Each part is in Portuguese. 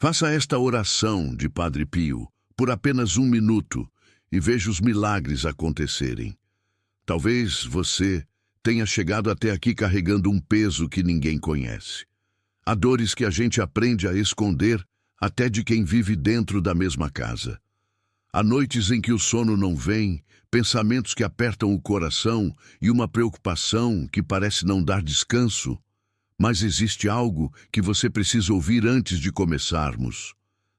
Faça esta oração de Padre Pio por apenas 1 minuto e veja os milagres acontecerem. Talvez você tenha chegado até aqui carregando um peso que ninguém conhece. Há dores que a gente aprende a esconder até de quem vive dentro da mesma casa. Há noites em que o sono não vem, pensamentos que apertam o coração e uma preocupação que parece não dar descanso. Mas existe algo que você precisa ouvir antes de começarmos.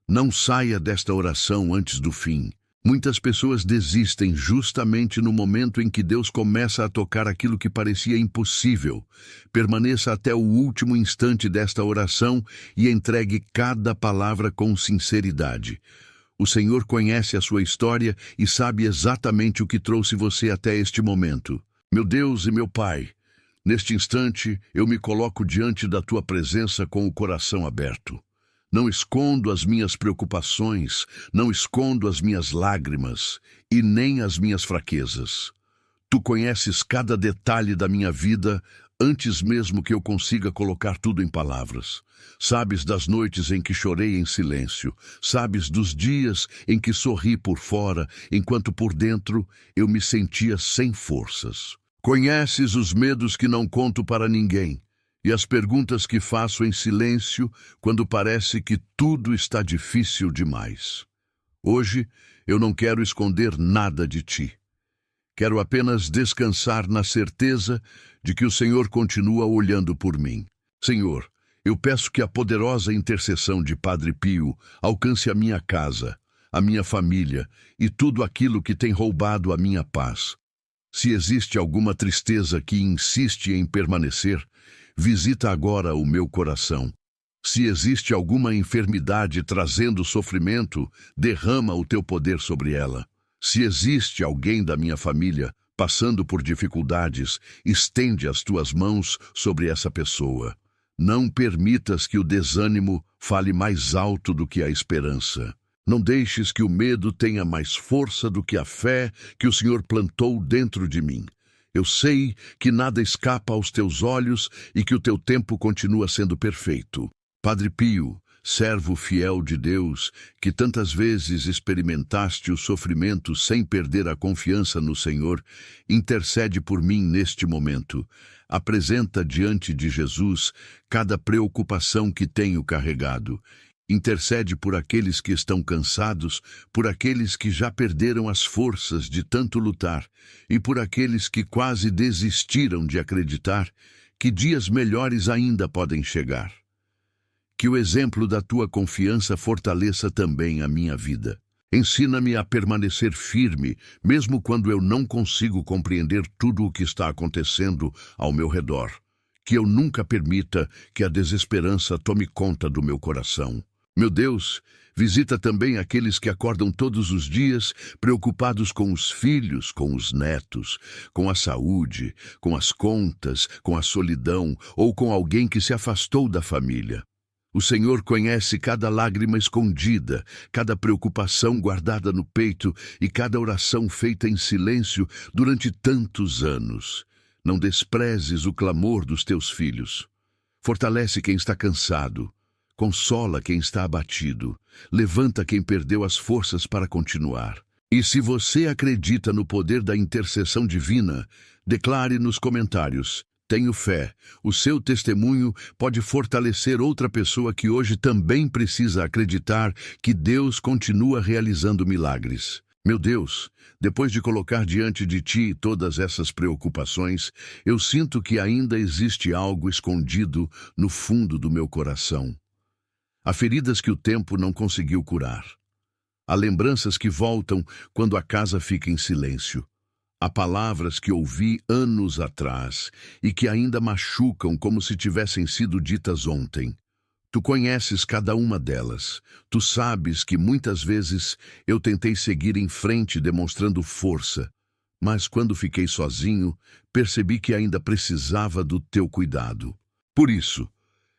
Não saia desta oração antes do fim. Muitas pessoas desistem justamente no momento em que Deus começa a tocar aquilo que parecia impossível. Permaneça até o último instante desta oração e entregue cada palavra com sinceridade. O Senhor conhece a sua história e sabe exatamente o que trouxe você até este momento. Meu Deus e meu Pai, neste instante eu me coloco diante da Tua presença com o coração aberto. Não escondo as minhas preocupações, não escondo as minhas lágrimas e nem as minhas fraquezas. Tu conheces cada detalhe da minha vida antes mesmo que eu consiga colocar tudo em palavras. Sabes das noites em que chorei em silêncio, sabes dos dias em que sorri por fora, enquanto por dentro eu me sentia sem forças. Conheces os medos que não conto para ninguém e as perguntas que faço em silêncio quando parece que tudo está difícil demais. Hoje eu não quero esconder nada de ti. Quero apenas descansar na certeza de que o Senhor continua olhando por mim. Senhor, eu peço que a poderosa intercessão de Padre Pio alcance a minha casa, a minha família e tudo aquilo que tem roubado a minha paz. Se existe alguma tristeza que insiste em permanecer, visita agora o meu coração. Se existe alguma enfermidade trazendo sofrimento, derrama o teu poder sobre ela. Se existe alguém da minha família passando por dificuldades, estende as tuas mãos sobre essa pessoa. Não permitas que o desânimo fale mais alto do que a esperança. Não deixes que o medo tenha mais força do que a fé que o Senhor plantou dentro de mim. Eu sei que nada escapa aos teus olhos e que o teu tempo continua sendo perfeito. Padre Pio, servo fiel de Deus, que tantas vezes experimentaste o sofrimento sem perder a confiança no Senhor, intercede por mim neste momento. Apresenta diante de Jesus cada preocupação que tenho carregado. Intercede por aqueles que estão cansados, por aqueles que já perderam as forças de tanto lutar e por aqueles que quase desistiram de acreditar que dias melhores ainda podem chegar. Que o exemplo da tua confiança fortaleça também a minha vida. Ensina-me a permanecer firme, mesmo quando eu não consigo compreender tudo o que está acontecendo ao meu redor. Que eu nunca permita que a desesperança tome conta do meu coração. Meu Deus, visita também aqueles que acordam todos os dias preocupados com os filhos, com os netos, com a saúde, com as contas, com a solidão ou com alguém que se afastou da família. O Senhor conhece cada lágrima escondida, cada preocupação guardada no peito e cada oração feita em silêncio durante tantos anos. Não desprezes o clamor dos teus filhos. Fortalece quem está cansado. Consola quem está abatido. Levanta quem perdeu as forças para continuar. E se você acredita no poder da intercessão divina, declare nos comentários: tenho fé. O seu testemunho pode fortalecer outra pessoa que hoje também precisa acreditar que Deus continua realizando milagres. Meu Deus, depois de colocar diante de ti todas essas preocupações, eu sinto que ainda existe algo escondido no fundo do meu coração. Há feridas que o tempo não conseguiu curar. Há lembranças que voltam quando a casa fica em silêncio. Há palavras que ouvi anos atrás e que ainda machucam como se tivessem sido ditas ontem. Tu conheces cada uma delas. Tu sabes que muitas vezes eu tentei seguir em frente demonstrando força, mas quando fiquei sozinho, percebi que ainda precisava do teu cuidado. Por isso,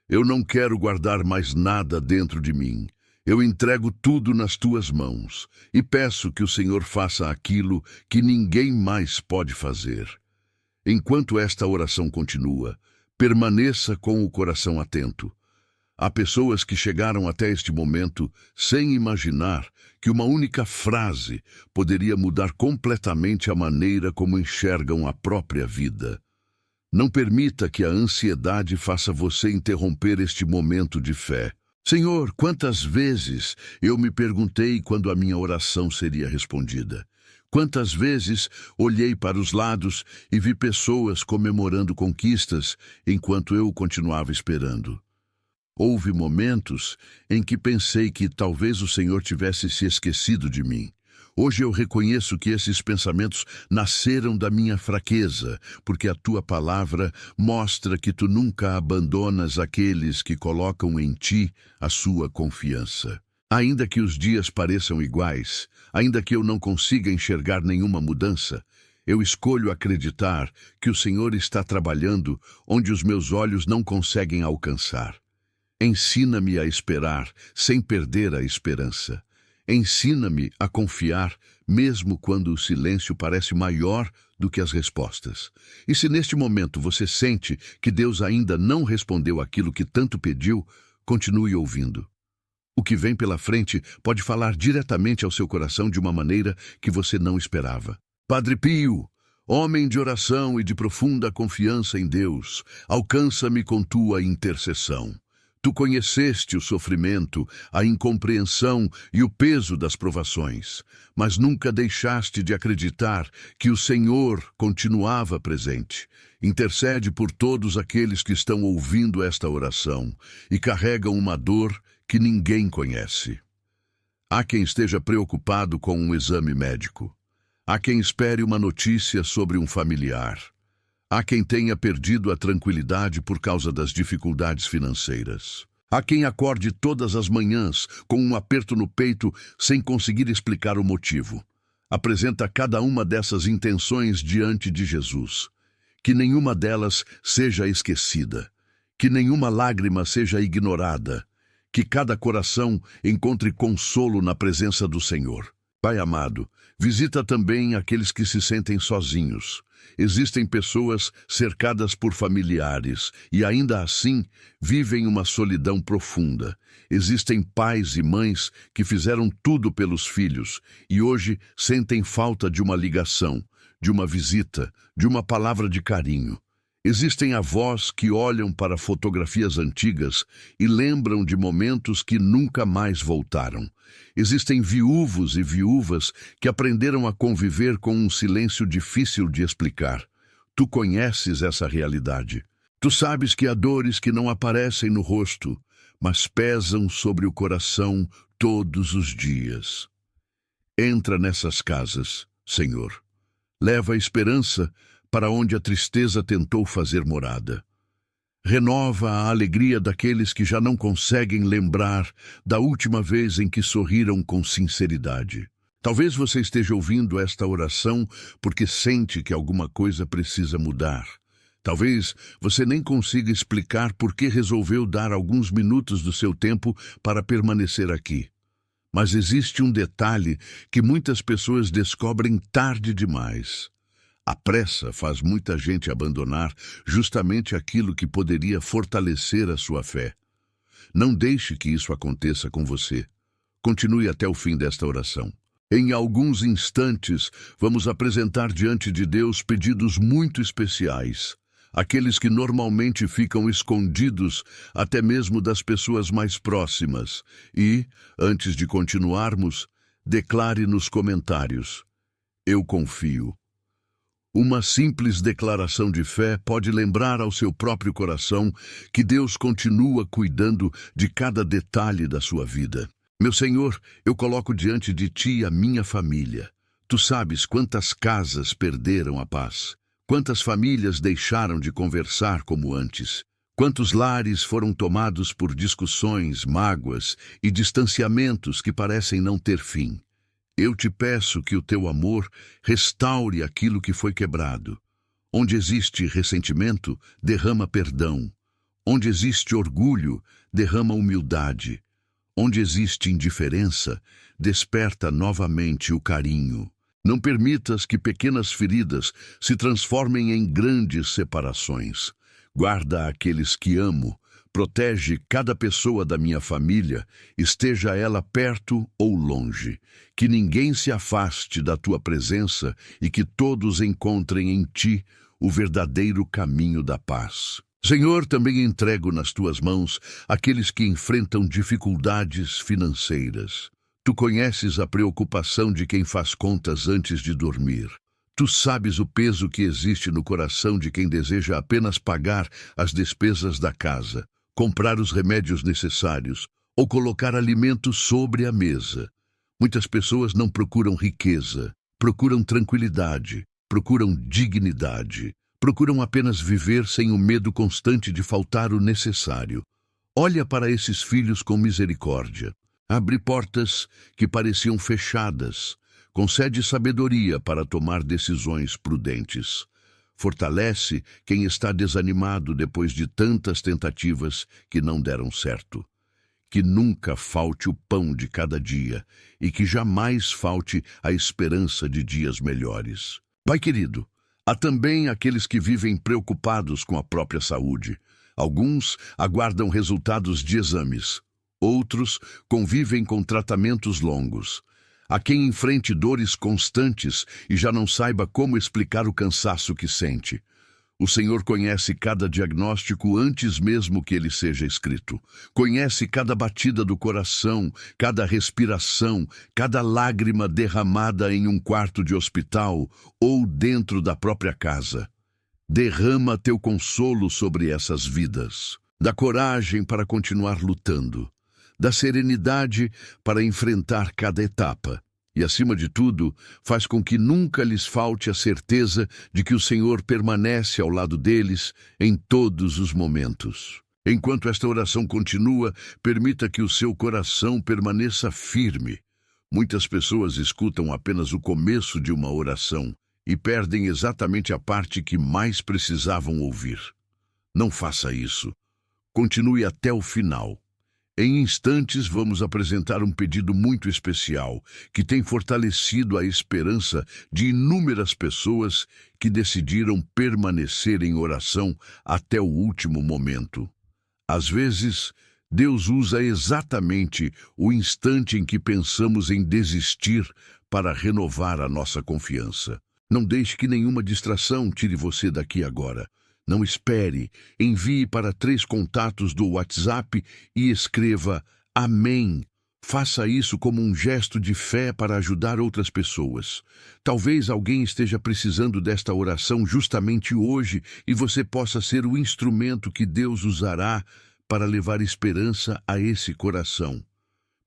eu não quero guardar mais nada dentro de mim. Eu entrego tudo nas tuas mãos e peço que o Senhor faça aquilo que ninguém mais pode fazer. Enquanto esta oração continua, permaneça com o coração atento. Há pessoas que chegaram até este momento sem imaginar que uma única frase poderia mudar completamente a maneira como enxergam a própria vida. Não permita que a ansiedade faça você interromper este momento de fé. Senhor, quantas vezes eu me perguntei quando a minha oração seria respondida? Quantas vezes olhei para os lados e vi pessoas comemorando conquistas enquanto eu continuava esperando? Houve momentos em que pensei que talvez o Senhor tivesse se esquecido de mim. Hoje eu reconheço que esses pensamentos nasceram da minha fraqueza, porque a tua palavra mostra que tu nunca abandonas aqueles que colocam em ti a sua confiança. Ainda que os dias pareçam iguais, ainda que eu não consiga enxergar nenhuma mudança, eu escolho acreditar que o Senhor está trabalhando onde os meus olhos não conseguem alcançar. Ensina-me a esperar sem perder a esperança. Ensina-me a confiar mesmo quando o silêncio parece maior do que as respostas. E se neste momento você sente que Deus ainda não respondeu aquilo que tanto pediu, continue ouvindo. O que vem pela frente pode falar diretamente ao seu coração de uma maneira que você não esperava. Padre Pio, homem de oração e de profunda confiança em Deus, alcança-me com tua intercessão. Tu conheceste o sofrimento, a incompreensão e o peso das provações, mas nunca deixaste de acreditar que o Senhor continuava presente. Intercede por todos aqueles que estão ouvindo esta oração e carregam uma dor que ninguém conhece. Há quem esteja preocupado com um exame médico. Há quem espere uma notícia sobre um familiar. Há quem tenha perdido a tranquilidade por causa das dificuldades financeiras. Há quem acorde todas as manhãs com um aperto no peito sem conseguir explicar o motivo. Apresenta cada uma dessas intenções diante de Jesus. Que nenhuma delas seja esquecida. Que nenhuma lágrima seja ignorada. Que cada coração encontre consolo na presença do Senhor. Pai amado, visita também aqueles que se sentem sozinhos. Existem pessoas cercadas por familiares e ainda assim vivem uma solidão profunda. Existem pais e mães que fizeram tudo pelos filhos e hoje sentem falta de uma ligação, de uma visita, de uma palavra de carinho. Existem avós que olham para fotografias antigas e lembram de momentos que nunca mais voltaram. Existem viúvos e viúvas que aprenderam a conviver com um silêncio difícil de explicar. Tu conheces essa realidade. Tu sabes que há dores que não aparecem no rosto, mas pesam sobre o coração todos os dias. Entra nessas casas, Senhor. Leva a esperança para onde a tristeza tentou fazer morada. Renova a alegria daqueles que já não conseguem lembrar da última vez em que sorriram com sinceridade. Talvez você esteja ouvindo esta oração porque sente que alguma coisa precisa mudar. Talvez você nem consiga explicar por que resolveu dar alguns minutos do seu tempo para permanecer aqui. Mas existe um detalhe que muitas pessoas descobrem tarde demais. A pressa faz muita gente abandonar justamente aquilo que poderia fortalecer a sua fé. Não deixe que isso aconteça com você. Continue até o fim desta oração. Em alguns instantes, vamos apresentar diante de Deus pedidos muito especiais, aqueles que normalmente ficam escondidos até mesmo das pessoas mais próximas. E, antes de continuarmos, declare nos comentários: eu confio. Uma simples declaração de fé pode lembrar ao seu próprio coração que Deus continua cuidando de cada detalhe da sua vida. Meu Senhor, eu coloco diante de Ti a minha família. Tu sabes quantas casas perderam a paz, quantas famílias deixaram de conversar como antes, quantos lares foram tomados por discussões, mágoas e distanciamentos que parecem não ter fim. Eu te peço que o teu amor restaure aquilo que foi quebrado. Onde existe ressentimento, derrama perdão. Onde existe orgulho, derrama humildade. Onde existe indiferença, desperta novamente o carinho. Não permitas que pequenas feridas se transformem em grandes separações. Guarda aqueles que amo, Protege cada pessoa da minha família, esteja ela perto ou longe. Que ninguém se afaste da tua presença e que todos encontrem em ti o verdadeiro caminho da paz. Senhor, também entrego nas tuas mãos aqueles que enfrentam dificuldades financeiras. Tu conheces a preocupação de quem faz contas antes de dormir. Tu sabes o peso que existe no coração de quem deseja apenas pagar as despesas da casa, comprar os remédios necessários ou colocar alimentos sobre a mesa. Muitas pessoas não procuram riqueza, procuram tranquilidade, procuram dignidade, procuram apenas viver sem o medo constante de faltar o necessário. Olha para esses filhos com misericórdia. Abre portas que pareciam fechadas. Concede sabedoria para tomar decisões prudentes. Fortalece quem está desanimado depois de tantas tentativas que não deram certo. Que nunca falte o pão de cada dia e que jamais falte a esperança de dias melhores. Pai querido, há também aqueles que vivem preocupados com a própria saúde. Alguns aguardam resultados de exames. Outros convivem com tratamentos longos. Há quem enfrente dores constantes e já não saiba como explicar o cansaço que sente. O Senhor conhece cada diagnóstico antes mesmo que ele seja escrito. Conhece cada batida do coração, cada respiração, cada lágrima derramada em um quarto de hospital ou dentro da própria casa. Derrama teu consolo sobre essas vidas. Dá coragem para continuar lutando. Dá serenidade para enfrentar cada etapa. E, acima de tudo, faz com que nunca lhes falte a certeza de que o Senhor permanece ao lado deles em todos os momentos. Enquanto esta oração continua, permita que o seu coração permaneça firme. Muitas pessoas escutam apenas o começo de uma oração e perdem exatamente a parte que mais precisavam ouvir. Não faça isso. Continue até o final. Em instantes, vamos apresentar um pedido muito especial, que tem fortalecido a esperança de inúmeras pessoas que decidiram permanecer em oração até o último momento. Às vezes, Deus usa exatamente o instante em que pensamos em desistir para renovar a nossa confiança. Não deixe que nenhuma distração tire você daqui agora. Não espere, envie para 3 contatos do WhatsApp e escreva Amém. Faça isso como um gesto de fé para ajudar outras pessoas. Talvez alguém esteja precisando desta oração justamente hoje e você possa ser o instrumento que Deus usará para levar esperança a esse coração.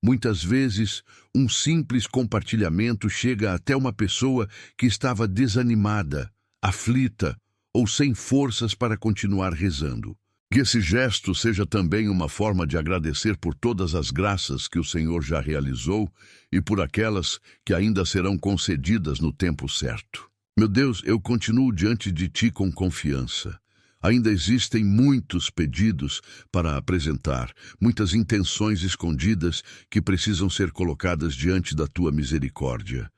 Muitas vezes, um simples compartilhamento chega até uma pessoa que estava desanimada, aflita, ou sem forças para continuar rezando. Que esse gesto seja também uma forma de agradecer por todas as graças que o Senhor já realizou e por aquelas que ainda serão concedidas no tempo certo. Meu Deus, eu continuo diante de Ti com confiança. Ainda existem muitos pedidos para apresentar, muitas intenções escondidas que precisam ser colocadas diante da Tua misericórdia.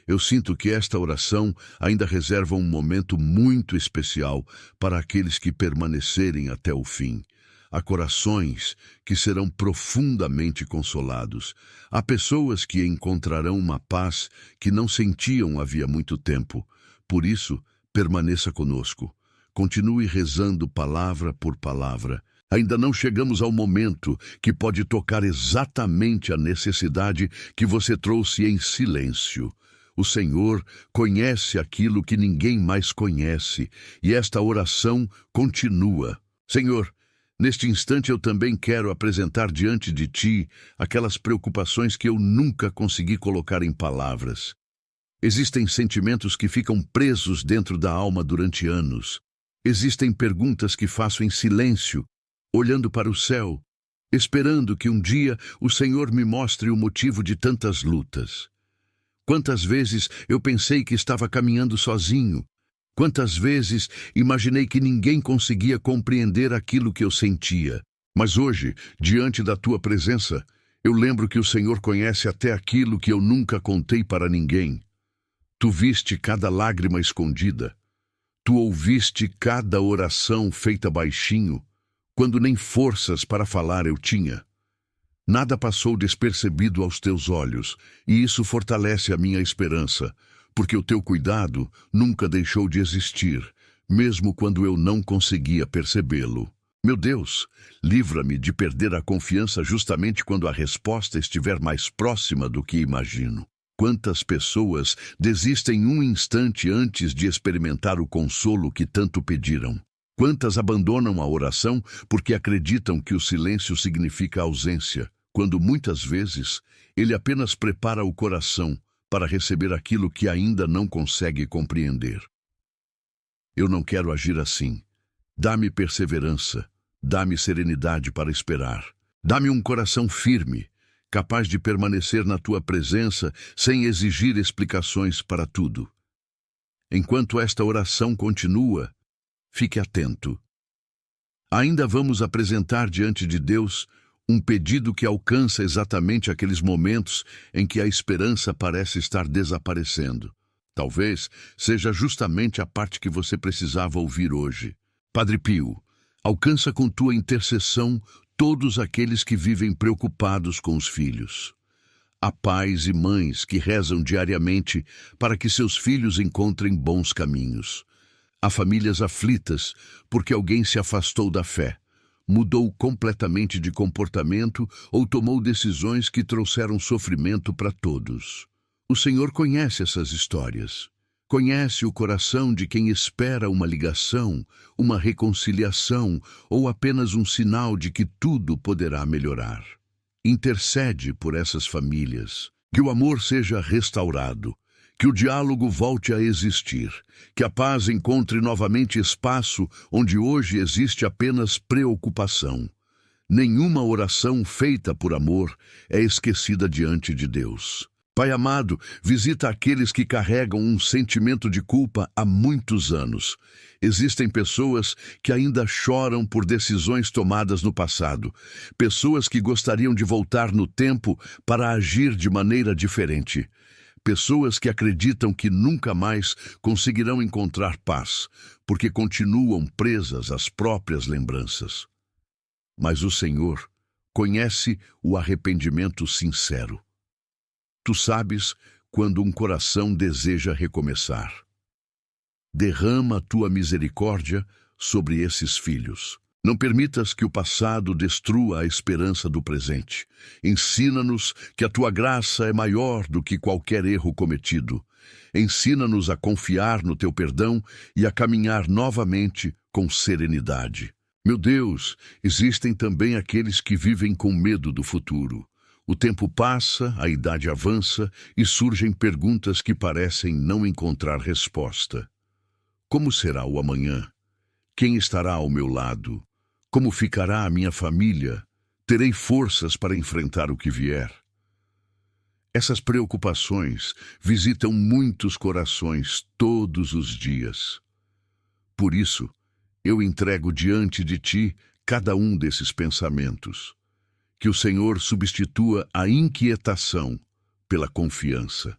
Eu sinto que esta oração ainda reserva um momento muito especial para aqueles que permanecerem até o fim. Há corações que serão profundamente consolados. Há pessoas que encontrarão uma paz que não sentiam havia muito tempo. Por isso, permaneça conosco. Continue rezando palavra por palavra. Ainda não chegamos ao momento que pode tocar exatamente a necessidade que você trouxe em silêncio. O Senhor conhece aquilo que ninguém mais conhece, e esta oração continua. Senhor, neste instante eu também quero apresentar diante de Ti aquelas preocupações que eu nunca consegui colocar em palavras. Existem sentimentos que ficam presos dentro da alma durante anos. Existem perguntas que faço em silêncio, olhando para o céu, esperando que um dia o Senhor me mostre o motivo de tantas lutas. Quantas vezes eu pensei que estava caminhando sozinho? Quantas vezes imaginei que ninguém conseguia compreender aquilo que eu sentia? Mas hoje, diante da Tua presença, eu lembro que o Senhor conhece até aquilo que eu nunca contei para ninguém. Tu viste cada lágrima escondida. Tu ouviste cada oração feita baixinho, quando nem forças para falar eu tinha. Nada passou despercebido aos teus olhos, e isso fortalece a minha esperança, porque o teu cuidado nunca deixou de existir, mesmo quando eu não conseguia percebê-lo. Meu Deus, livra-me de perder a confiança justamente quando a resposta estiver mais próxima do que imagino. Quantas pessoas desistem um instante antes de experimentar o consolo que tanto pediram? Quantas abandonam a oração porque acreditam que o silêncio significa ausência, quando muitas vezes ele apenas prepara o coração para receber aquilo que ainda não consegue compreender? Eu não quero agir assim. Dá-me perseverança, dá-me serenidade para esperar. Dá-me um coração firme, capaz de permanecer na tua presença sem exigir explicações para tudo. Enquanto esta oração continua, fique atento. Ainda vamos apresentar diante de Deus um pedido que alcança exatamente aqueles momentos em que a esperança parece estar desaparecendo. Talvez seja justamente a parte que você precisava ouvir hoje. Padre Pio, alcança com tua intercessão todos aqueles que vivem preocupados com os filhos. Há pais e mães que rezam diariamente para que seus filhos encontrem bons caminhos. Há famílias aflitas porque alguém se afastou da fé, mudou completamente de comportamento ou tomou decisões que trouxeram sofrimento para todos. O Senhor conhece essas histórias. Conhece o coração de quem espera uma ligação, uma reconciliação ou apenas um sinal de que tudo poderá melhorar. Intercede por essas famílias, que o amor seja restaurado, que o diálogo volte a existir, que a paz encontre novamente espaço onde hoje existe apenas preocupação. Nenhuma oração feita por amor é esquecida diante de Deus. Pai amado, visita aqueles que carregam um sentimento de culpa há muitos anos. Existem pessoas que ainda choram por decisões tomadas no passado. Pessoas que gostariam de voltar no tempo para agir de maneira diferente. Pessoas que acreditam que nunca mais conseguirão encontrar paz, porque continuam presas às próprias lembranças. Mas o Senhor conhece o arrependimento sincero. Tu sabes quando um coração deseja recomeçar. Derrama a tua misericórdia sobre esses filhos. Não permitas que o passado destrua a esperança do presente. Ensina-nos que a tua graça é maior do que qualquer erro cometido. Ensina-nos a confiar no teu perdão e a caminhar novamente com serenidade. Meu Deus, existem também aqueles que vivem com medo do futuro. O tempo passa, a idade avança e surgem perguntas que parecem não encontrar resposta. Como será o amanhã? Quem estará ao meu lado? Como ficará a minha família? Terei forças para enfrentar o que vier? Essas preocupações visitam muitos corações todos os dias. Por isso, eu entrego diante de ti cada um desses pensamentos. Que o Senhor substitua a inquietação pela confiança.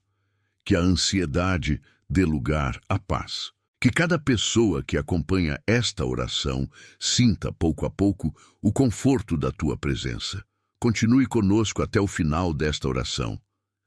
Que a ansiedade dê lugar à paz. Que cada pessoa que acompanha esta oração sinta, pouco a pouco, o conforto da tua presença. Continue conosco até o final desta oração.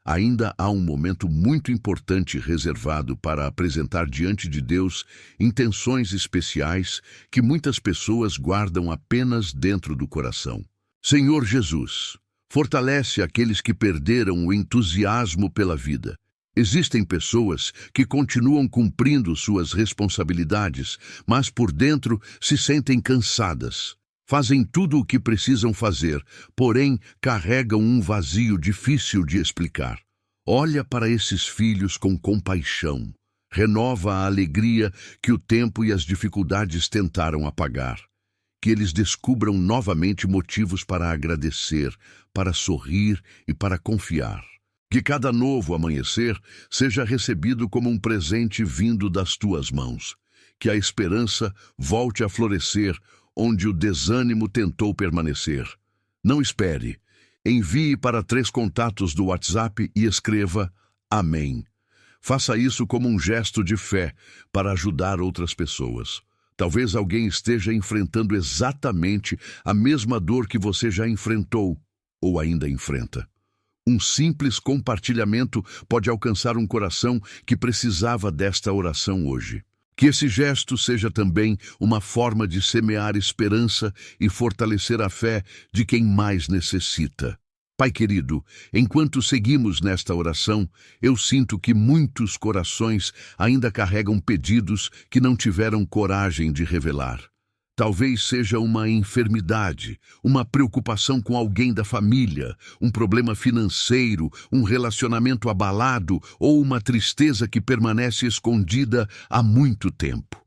Ainda há um momento muito importante reservado para apresentar diante de Deus intenções especiais que muitas pessoas guardam apenas dentro do coração. Senhor Jesus, fortalece aqueles que perderam o entusiasmo pela vida. Existem pessoas que continuam cumprindo suas responsabilidades, mas por dentro se sentem cansadas. Fazem tudo o que precisam fazer, porém carregam um vazio difícil de explicar. Olha para esses filhos com compaixão. Renova a alegria que o tempo e as dificuldades tentaram apagar. Que eles descubram novamente motivos para agradecer, para sorrir e para confiar. Que cada novo amanhecer seja recebido como um presente vindo das tuas mãos. Que a esperança volte a florescer onde o desânimo tentou permanecer. Não espere. Envie para 3 contatos do WhatsApp e escreva Amém. Faça isso como um gesto de fé para ajudar outras pessoas. Talvez alguém esteja enfrentando exatamente a mesma dor que você já enfrentou ou ainda enfrenta. Um simples compartilhamento pode alcançar um coração que precisava desta oração hoje. Que esse gesto seja também uma forma de semear esperança e fortalecer a fé de quem mais necessita. Pai querido, enquanto seguimos nesta oração, eu sinto que muitos corações ainda carregam pedidos que não tiveram coragem de revelar. Talvez seja uma enfermidade, uma preocupação com alguém da família, um problema financeiro, um relacionamento abalado ou uma tristeza que permanece escondida há muito tempo.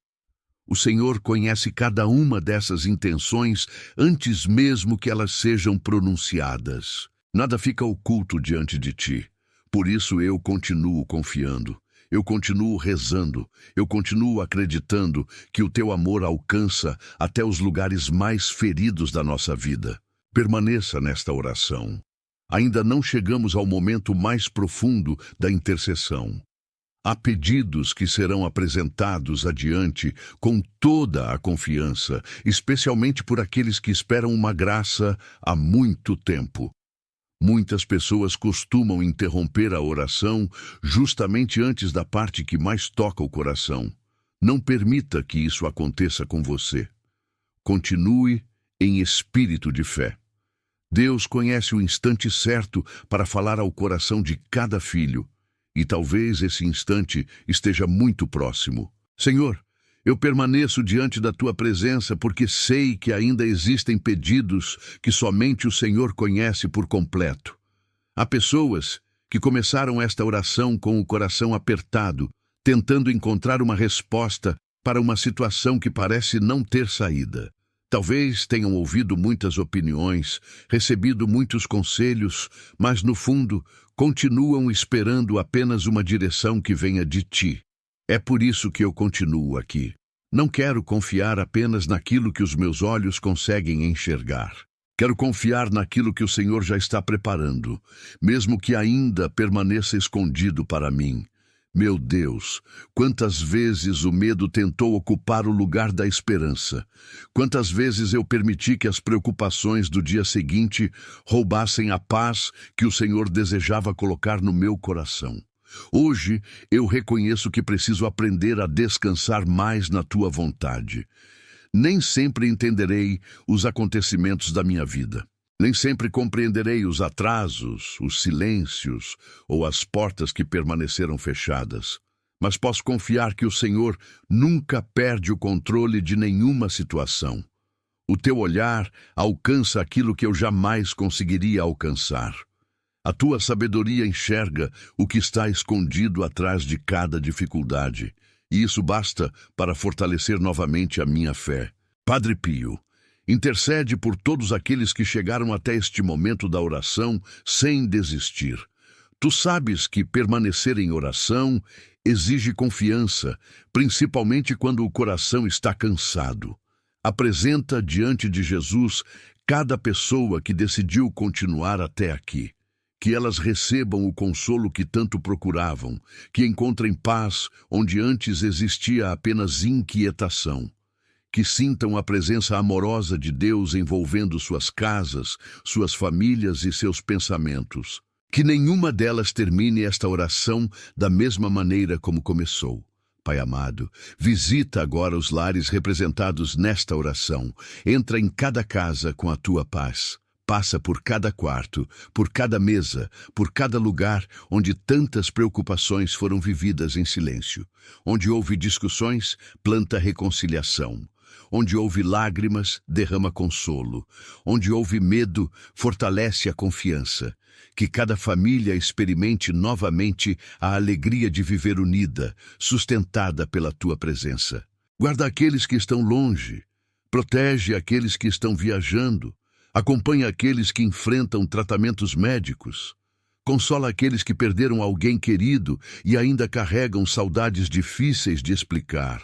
O Senhor conhece cada uma dessas intenções antes mesmo que elas sejam pronunciadas. Nada fica oculto diante de ti. Por isso eu continuo confiando. Eu continuo rezando, eu continuo acreditando que o teu amor alcança até os lugares mais feridos da nossa vida. Permaneça nesta oração. Ainda não chegamos ao momento mais profundo da intercessão. Há pedidos que serão apresentados adiante com toda a confiança, especialmente por aqueles que esperam uma graça há muito tempo. Muitas pessoas costumam interromper a oração justamente antes da parte que mais toca o coração. Não permita que isso aconteça com você. Continue em espírito de fé. Deus conhece o instante certo para falar ao coração de cada filho, e talvez esse instante esteja muito próximo. Senhor, eu permaneço diante da tua presença porque sei que ainda existem pedidos que somente o Senhor conhece por completo. Há pessoas que começaram esta oração com o coração apertado, tentando encontrar uma resposta para uma situação que parece não ter saída. Talvez tenham ouvido muitas opiniões, recebido muitos conselhos, mas no fundo continuam esperando apenas uma direção que venha de ti. É por isso que eu continuo aqui. Não quero confiar apenas naquilo que os meus olhos conseguem enxergar. Quero confiar naquilo que o Senhor já está preparando, mesmo que ainda permaneça escondido para mim. Meu Deus, quantas vezes o medo tentou ocupar o lugar da esperança. Quantas vezes eu permiti que as preocupações do dia seguinte roubassem a paz que o Senhor desejava colocar no meu coração. Hoje, eu reconheço que preciso aprender a descansar mais na tua vontade. Nem sempre entenderei os acontecimentos da minha vida. Nem sempre compreenderei os atrasos, os silêncios ou as portas que permaneceram fechadas. Mas posso confiar que o Senhor nunca perde o controle de nenhuma situação. O teu olhar alcança aquilo que eu jamais conseguiria alcançar. A tua sabedoria enxerga o que está escondido atrás de cada dificuldade, e isso basta para fortalecer novamente a minha fé. Padre Pio, intercede por todos aqueles que chegaram até este momento da oração sem desistir. Tu sabes que permanecer em oração exige confiança, principalmente quando o coração está cansado. Apresenta diante de Jesus cada pessoa que decidiu continuar até aqui. Que elas recebam o consolo que tanto procuravam, que encontrem paz onde antes existia apenas inquietação. Que sintam a presença amorosa de Deus envolvendo suas casas, suas famílias e seus pensamentos. Que nenhuma delas termine esta oração da mesma maneira como começou. Pai amado, visita agora os lares representados nesta oração. Entra em cada casa com a tua paz. Passa por cada quarto, por cada mesa, por cada lugar onde tantas preocupações foram vividas em silêncio. Onde houve discussões, planta reconciliação. Onde houve lágrimas, derrama consolo. Onde houve medo, fortalece a confiança. Que cada família experimente novamente a alegria de viver unida, sustentada pela tua presença. Guarda aqueles que estão longe. Protege aqueles que estão viajando. Acompanha aqueles que enfrentam tratamentos médicos. Consola aqueles que perderam alguém querido e ainda carregam saudades difíceis de explicar.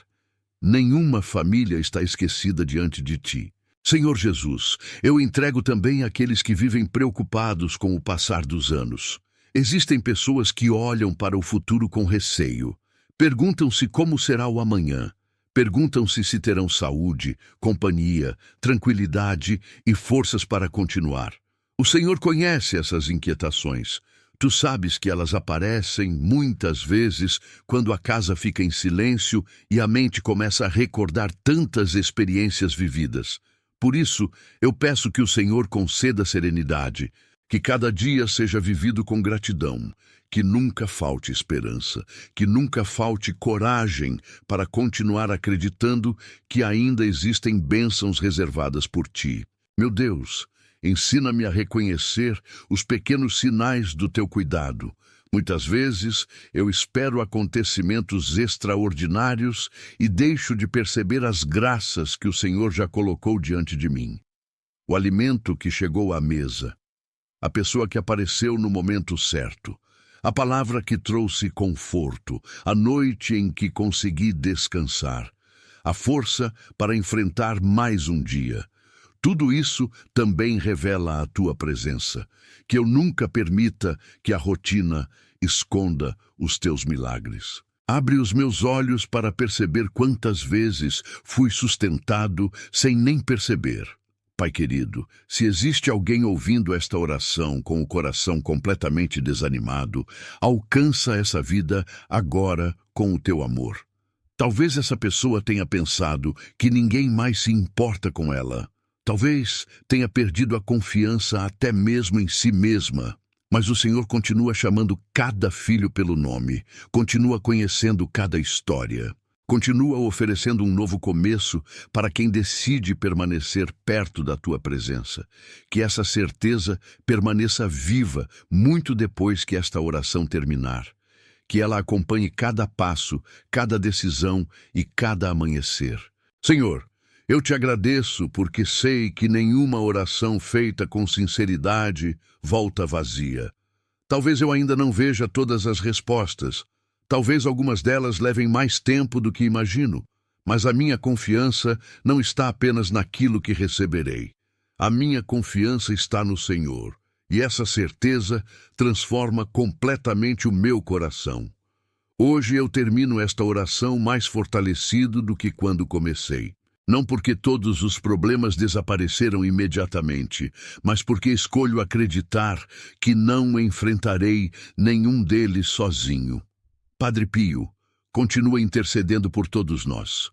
Nenhuma família está esquecida diante de ti. Senhor Jesus, eu entrego também aqueles que vivem preocupados com o passar dos anos. Existem pessoas que olham para o futuro com receio. Perguntam-se como será o amanhã. Perguntam-se se terão saúde, companhia, tranquilidade e forças para continuar. O Senhor conhece essas inquietações. Tu sabes que elas aparecem muitas vezes quando a casa fica em silêncio e a mente começa a recordar tantas experiências vividas. Por isso, eu peço que o Senhor conceda serenidade, que cada dia seja vivido com gratidão, que nunca falte esperança, que nunca falte coragem para continuar acreditando que ainda existem bênçãos reservadas por ti. Meu Deus, ensina-me a reconhecer os pequenos sinais do teu cuidado. Muitas vezes eu espero acontecimentos extraordinários e deixo de perceber as graças que o Senhor já colocou diante de mim. O alimento que chegou à mesa, a pessoa que apareceu no momento certo, a palavra que trouxe conforto, a noite em que consegui descansar, a força para enfrentar mais um dia. Tudo isso também revela a tua presença, que eu nunca permita que a rotina esconda os teus milagres. Abre os meus olhos para perceber quantas vezes fui sustentado sem nem perceber. Pai querido, se existe alguém ouvindo esta oração com o coração completamente desanimado, alcança essa vida agora com o teu amor. Talvez essa pessoa tenha pensado que ninguém mais se importa com ela. Talvez tenha perdido a confiança até mesmo em si mesma. Mas o Senhor continua chamando cada filho pelo nome, continua conhecendo cada história. Continua oferecendo um novo começo para quem decide permanecer perto da tua presença. Que essa certeza permaneça viva muito depois que esta oração terminar. Que ela acompanhe cada passo, cada decisão e cada amanhecer. Senhor, eu te agradeço porque sei que nenhuma oração feita com sinceridade volta vazia. Talvez eu ainda não veja todas as respostas. Talvez algumas delas levem mais tempo do que imagino, mas a minha confiança não está apenas naquilo que receberei. A minha confiança está no Senhor, e essa certeza transforma completamente o meu coração. Hoje eu termino esta oração mais fortalecido do que quando comecei. Não porque todos os problemas desapareceram imediatamente, mas porque escolho acreditar que não enfrentarei nenhum deles sozinho. Padre Pio, continua intercedendo por todos nós.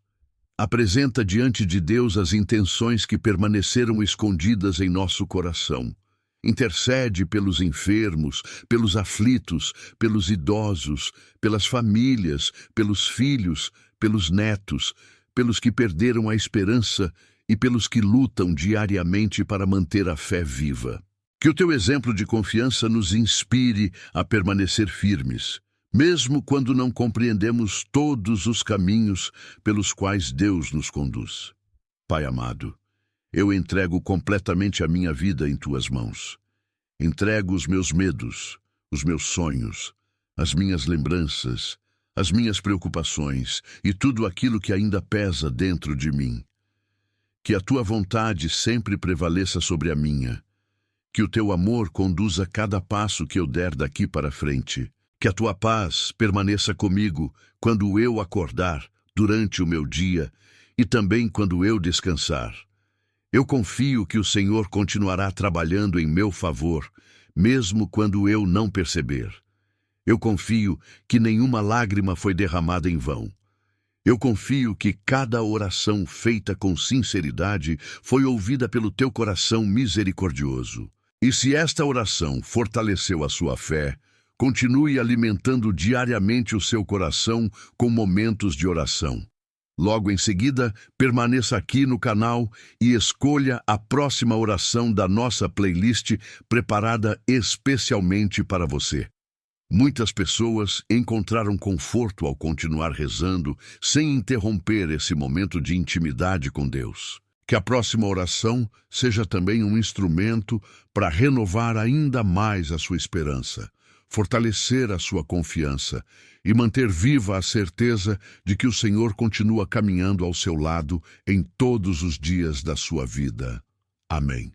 Apresenta diante de Deus as intenções que permaneceram escondidas em nosso coração. Intercede pelos enfermos, pelos aflitos, pelos idosos, pelas famílias, pelos filhos, pelos netos, pelos que perderam a esperança e pelos que lutam diariamente para manter a fé viva. Que o teu exemplo de confiança nos inspire a permanecer firmes, mesmo quando não compreendemos todos os caminhos pelos quais Deus nos conduz. Pai amado, eu entrego completamente a minha vida em tuas mãos. Entrego os meus medos, os meus sonhos, as minhas lembranças, as minhas preocupações e tudo aquilo que ainda pesa dentro de mim. Que a tua vontade sempre prevaleça sobre a minha. Que o teu amor conduza cada passo que eu der daqui para frente. Que a tua paz permaneça comigo quando eu acordar, durante o meu dia e também quando eu descansar. Eu confio que o Senhor continuará trabalhando em meu favor, mesmo quando eu não perceber. Eu confio que nenhuma lágrima foi derramada em vão. Eu confio que cada oração feita com sinceridade foi ouvida pelo teu coração misericordioso. E se esta oração fortaleceu a sua fé, continue alimentando diariamente o seu coração com momentos de oração. Logo em seguida, permaneça aqui no canal e escolha a próxima oração da nossa playlist preparada especialmente para você. Muitas pessoas encontraram conforto ao continuar rezando sem interromper esse momento de intimidade com Deus. Que a próxima oração seja também um instrumento para renovar ainda mais a sua esperança, fortalecer a sua confiança e manter viva a certeza de que o Senhor continua caminhando ao seu lado em todos os dias da sua vida. Amém.